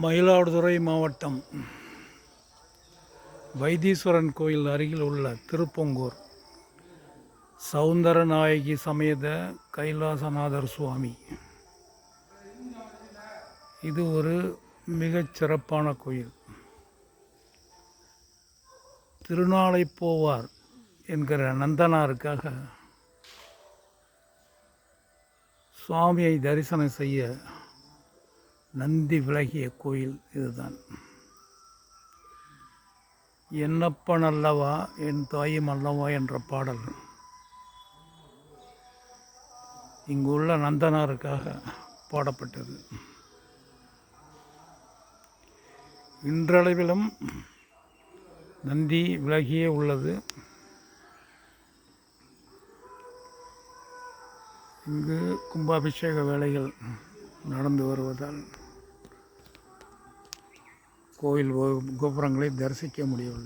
மயிலாடுதுறை மாவட்டம் வைத்தீஸ்வரன் கோயில் அருகில் உள்ள திருப்பொங்கூர் சௌந்தரநாயகி சமேத கைலாசநாதர் சுவாமி. இது ஒரு மிகச் சிறப்பான கோயில். திருநாளை போவார் என்கிற நந்தனாருக்காக சுவாமியை தரிசனம் செய்ய நந்தி விலகிய கோயில் இதுதான். என்னப்பன் அல்லவா என் தாயும் அல்லவா என்ற பாடல் இங்குள்ள நந்தனாருக்காக பாடப்பட்டது. இன்றளவிலும் நந்தி விலகியே உள்ளது. இங்கு கும்பாபிஷேக வேலைகள் நடந்து வருவதால் கோயில் கோபுரங்களை தரிசிக்க முடியவில்லை.